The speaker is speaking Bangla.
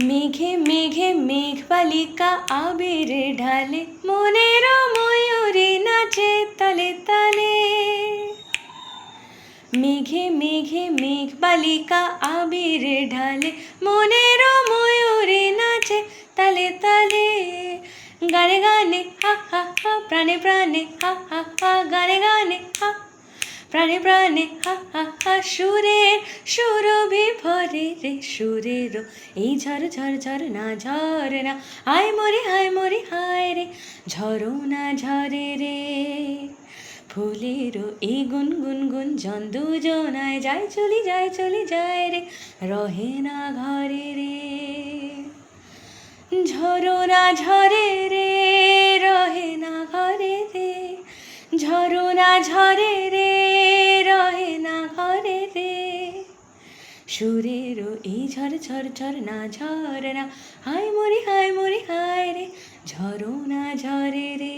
মেঘে মেঘে মেঘবালিকা আবির ঢালে, মনের ময়ূরী নাচে তালে তালে। মেঘে মেঘে মেঘবালিকা আবির ঢালে, মনের ময়ূরী নাচে তালে তালে। গানে গানে হা হা হা, প্রাণে প্রাণে হা হা হা, গানে গানে হা, প্রাণে প্রাণে হা হা হা। সুরের সুরভি ভরে রে সুরেরও এই ঝর ঝর ঝর না ঝরে না। হায় মরি হায় মরি হায় রে, ঝরো না ঝরে রে। ফুলেরও এই গুনগুন গুঞ্জন দুজনায় যায় চলি যায় রে, রহে না ঘরে রে। ঝরো না ঝরে রে, রহে না ঘরে রে। ঝরো না ঝরে রে, রহে না ঘরে রে। সুরেরও এই ঝর ঝর ঝর না ঝরে না। হায় মরি হায় রে, ঝরো না ঝরে রে।